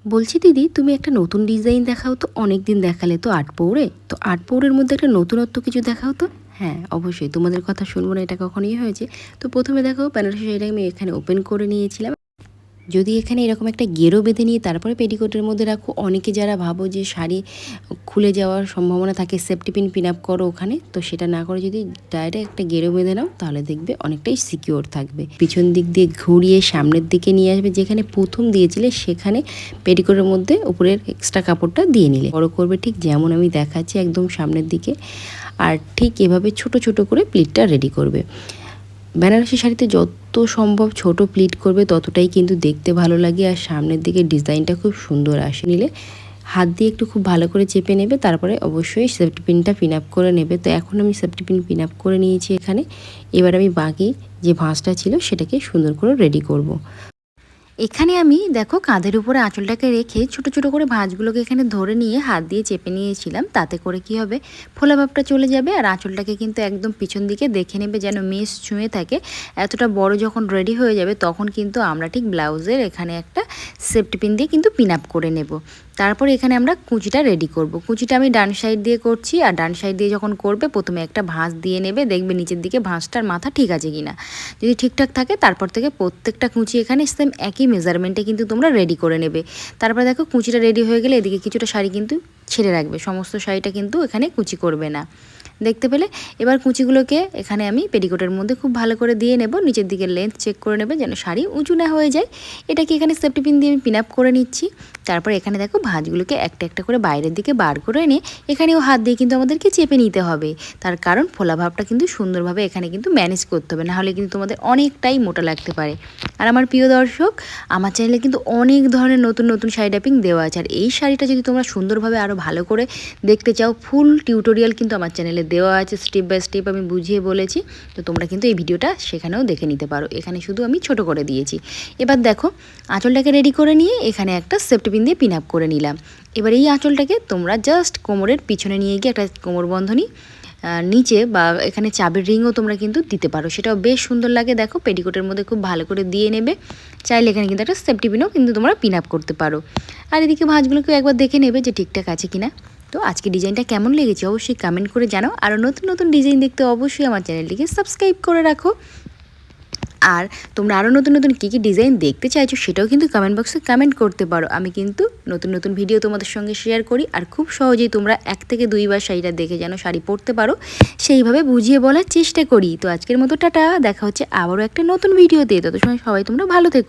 বলছি দিদি, তুমি একটা নতুন ডিজাইন দেখাও তো। অনেক দিন দেখালে তো আট পৌরে, তো আট পৌরের মধ্যে একটা নতুনত্ব কিছু দেখাও তো। হ্যাঁ অবশ্যই, তোমাদের কথা শুনবো না এটা কখনই হয়েছে। তো প্রথমে দেখো, বেনারসি শাড়িটা আমি এখানে ওপেন করে নিয়েছিলাম। যদি এখানে এরকম একটা গেরো বেঁধে নিয়ে তারপরে পেটিকোটের মধ্যে রাখো, অনেকে যারা ভাবো যে শাড়ি খুলে যাওয়ার সম্ভাবনা থাকে, সেফটি পিন পিন আপ করো ওখানে, তো সেটা না করে যদি ডাইরেক্ট একটা গেরো বেঁধে নাও তাহলে দেখবে অনেকটাই সিকিওর থাকবে। পিছন দিক দিয়ে ঘুরিয়ে সামনের দিকে নিয়ে আসবে, যেখানে প্রথম দিয়েছিলে সেখানে পেটিকোটের মধ্যে উপরের এক্সট্রা কাপড়টা দিয়ে নিলে বড় করবে, ঠিক যেমন আমি দেখাচ্ছি একদম সামনের দিকে। আর ঠিক এভাবে ছোট ছোট করে প্লিটটা রেডি করবে। বেনারসি শাড়িতে যত সম্ভব ছোট প্লিট করবে ততটাই কিন্তু দেখতে ভালো লাগে, আর সামনের দিকে ডিজাইনটা খুব সুন্দর আসে। নিলে হাত দিয়ে একটু খুব ভালো করে চেপে নেবে, তারপরে অবশ্যই সেফটি পিনটা পিন আপ করে নেবে। তো এখন আমি সেফটি পিন আপ করে নিয়েছি এখানে। এবার আমি বাকি যে ভাঁজটা ছিল সেটাকে সুন্দর করে রেডি করব। এখানে আমি দেখো কাঁধের উপরে আঁচলটাকে রেখে ছোট ছোট করে ভাঁজগুলোকে এখানে ধরে নিয়ে হাত দিয়ে চেপে নিয়েছিলাম। তাতে করে কি হবে, ফোলা ভাবটা চলে যাবে। আর আঁচলটাকে কিন্তু একদম পিছন দিকে দেখে নেবে যেন মেস ছুঁয়ে থাকে। এতটা বড় যখন রেডি হয়ে যাবে তখন কিন্তু আমরা ঠিক ব্লাউজের এখানে একটা সেফটি পিন দিয়ে কিন্তু পিন আপ করে নেব। তারপরে এখানে আমরা কুচিটা রেডি করব। কুচিটা আমি ডান সাইড দিয়ে করছি, আর ডান সাইড দিয়ে যখন করবে প্রথমে একটা ভাঁজ দিয়ে নেবে, দেখবে নিচের দিকে ভাঁজটার মাথা ঠিক আছে কিনা। যদি ঠিকঠাক থাকে তারপর থেকে প্রত্যেকটা কুচি এখানে সেম একই মেজারমেন্টে কিন্তু তোমরা রেডি করে নেবে। তারপরে দেখো কুচিটা রেডি হয়ে গেলে এদিকে কিছুটা শাড়ি কিন্তু ছেড়ে রাখবে, সমস্ত শাড়িটা কিন্তু এখানে কুচি করবে না। দেখতে পেলে এবার কুচিগুলোকে এখানে আমি পেটিকোটের মধ্যে খুব ভালো করে দিয়ে নেব। নিচের দিকে লেন্থ চেক করে নেবে যেন শাড়ি উঁচু না হয়ে যায়। এটাকে এখানে সেফটি পিন দিয়ে আমি পিন আপ করে নিচ্ছি। তারপর এখানে দেখো ভাঁজগুলোকে একটা একটা করে বাইরের দিকে বার করে এনে এখানেও হাত দিয়ে কিন্তু আমাদেরকে চেপে নিতে হবে। তার কারণ ফোলা ভাবটা কিন্তু সুন্দরভাবে এখানে কিন্তু ম্যানেজ করতে হবে, নাহলে কিন্তু তোমাদের অনেকটাই মোটা লাগতে পারে। আর আমার প্রিয় দর্শক, আমার চ্যানেলে কিন্তু অনেক ধরনের নতুন নতুন শাড়ি ট্যাপিং দেওয়া আছে। আর এই শাড়িটা যদি তোমরা সুন্দরভাবে আরও ভালো করে দেখতে চাও, ফুল টিউটোরিয়াল কিন্তু আমার চ্যানেলে দেওয়া আছে, স্টেপ বাই স্টেপ আমি বুঝিয়ে বলেছি। তো তোমরা কিন্তু এই ভিডিওটা সেখানেও দেখে নিতে পারো, এখানে শুধু আমি ছোট করে দিয়েছি। এবার দেখো আঁচলটাকে রেডি করে নিয়ে এখানে একটা সেফটি পিন দিয়ে পিন আপ করে নিলাম। এবার এই আঁচলটাকে তোমরা জাস্ট কোমরের পিছনে নিয়ে গিয়ে একটা কোমর বন্ধনী নিচে বা এখানে চাবির রিংও তোমরা কিন্তু দিতে পারো, সেটাও বেশ সুন্দর লাগে। দেখো পেটিকোটের মধ্যে খুব ভালো করে দিয়ে নেবে। চাইলে এখানে কিন্তু একটা সেফটি পিনও কিন্তু তোমরা পিন আপ করতে পারো। আর এদিকে ভাঁজগুলোকে একবার দেখে নেবে যে ঠিকঠাক আছে কিনা। তো আজকে ডিজাইনটা কেমন লেগেছে অবশ্যই কমেন্ট করে জানাও। আরও নতুন নতুন ডিজাইন দেখতে অবশ্যই আমার চ্যানেলটিকে সাবস্ক্রাইব করে রাখো। আর তোমরা আরও নতুন নতুন কী কী ডিজাইন দেখতে চাইছো সেটাও কিন্তু কমেন্ট বক্সে কমেন্ট করতে পারো। আমি কিন্তু নতুন নতুন ভিডিও তোমাদের সঙ্গে শেয়ার করি, আর খুব সহজেই তোমরা 1 থেকে 2 বার শাড়িটা দেখে যেন শাড়ি পরতে পারো সেইভাবে বুঝিয়ে বলার চেষ্টা করি। তো আজকের মতো টাটা, দেখা হচ্ছে আবারও একটা নতুন ভিডিওতে। তত সময় সবাই তোমরা ভালো থেকো।